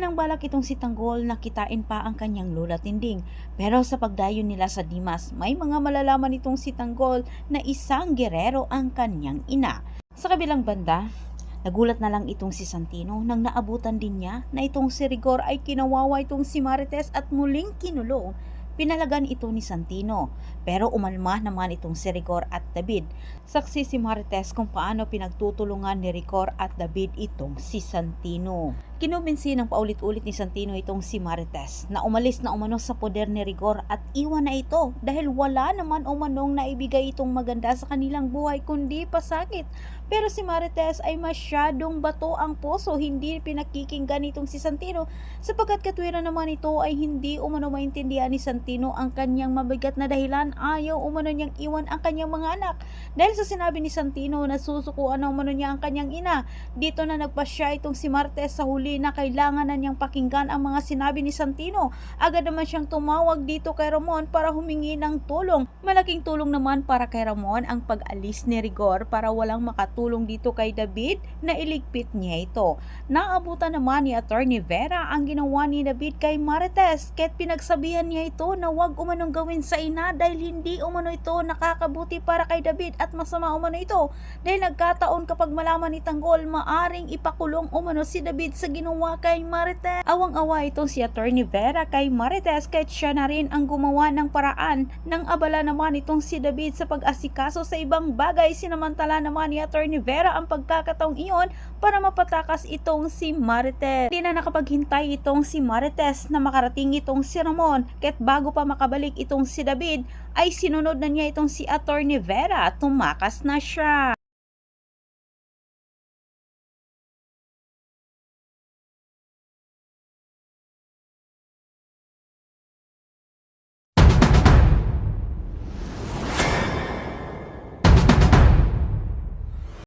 Wala nang balak itong si Tanggol na kitain pa ang kanyang lola Tinding. Pero sa pagdayo nila sa Dimas, may mga malalaman itong si Tanggol na isang gerero ang kanyang ina. Sa kabilang banda, nagulat na lang itong si Santino nang naabutan din niya na itong si Rigor ay kinawawa itong si Marites at muling kinulong. Pinalagan ito ni Santino, pero umalma naman itong si Rigor at David. Saksi si Marites kung paano pinagtutulungan ni Rigor at David itong si Santino. Kinumbinsi ng paulit-ulit ni Santino itong si Marites na umalis na umano sa poder ni Rigor at iwan na ito dahil wala naman umanong naibigay itong maganda sa kanilang buhay kundi pasakit. Pero si Marites ay masyadong bato ang puso, hindi pinakikinggan itong si Santino sapagkat katwiran naman ito ay hindi umano maintindihan ni Santino ang kanyang mabigat na dahilan. Ayaw umano niyang iwan ang kanyang mga anak dahil sa sinabi ni Santino na susukuan na umano niya ang kanyang ina. Dito na nagpasya itong si Marites sa huli na kailangan na niyang pakinggan ang mga sinabi ni Santino. Agad naman siyang tumawag dito kay Ramon para humingi ng tulong. Malaking tulong naman para kay Ramon ang pag-alis ni Rigor para walang makatulong dito kay David na iligpit niya ito. Naabutan naman ni Attorney Vera ang ginawa ni David kay Marites kahit pinagsabihan niya ito na wag umanong gawin sa ina dahil hindi umano ito nakakabuti para kay David at masama umano ito dahil nagkataon kapag malaman ni Tanggol maaring ipakulong umano si David sa ginawa kay Marites. Awang-awa itong si Attorney Vera kay Marites kahit siya na rin ang gumawa ng paraan. Nang abala naman itong si David sa pag-asikaso sa ibang bagay, sinamantala naman ni Attorney Vera ang pagkakataong iyon para mapatakas itong si Marites. Hindi na nakapaghintay itong si Marites na makarating itong si Ramon kahit bago pa makabalik itong si David ay sinunod na niya itong si Attorney Vera at tumakas na siya.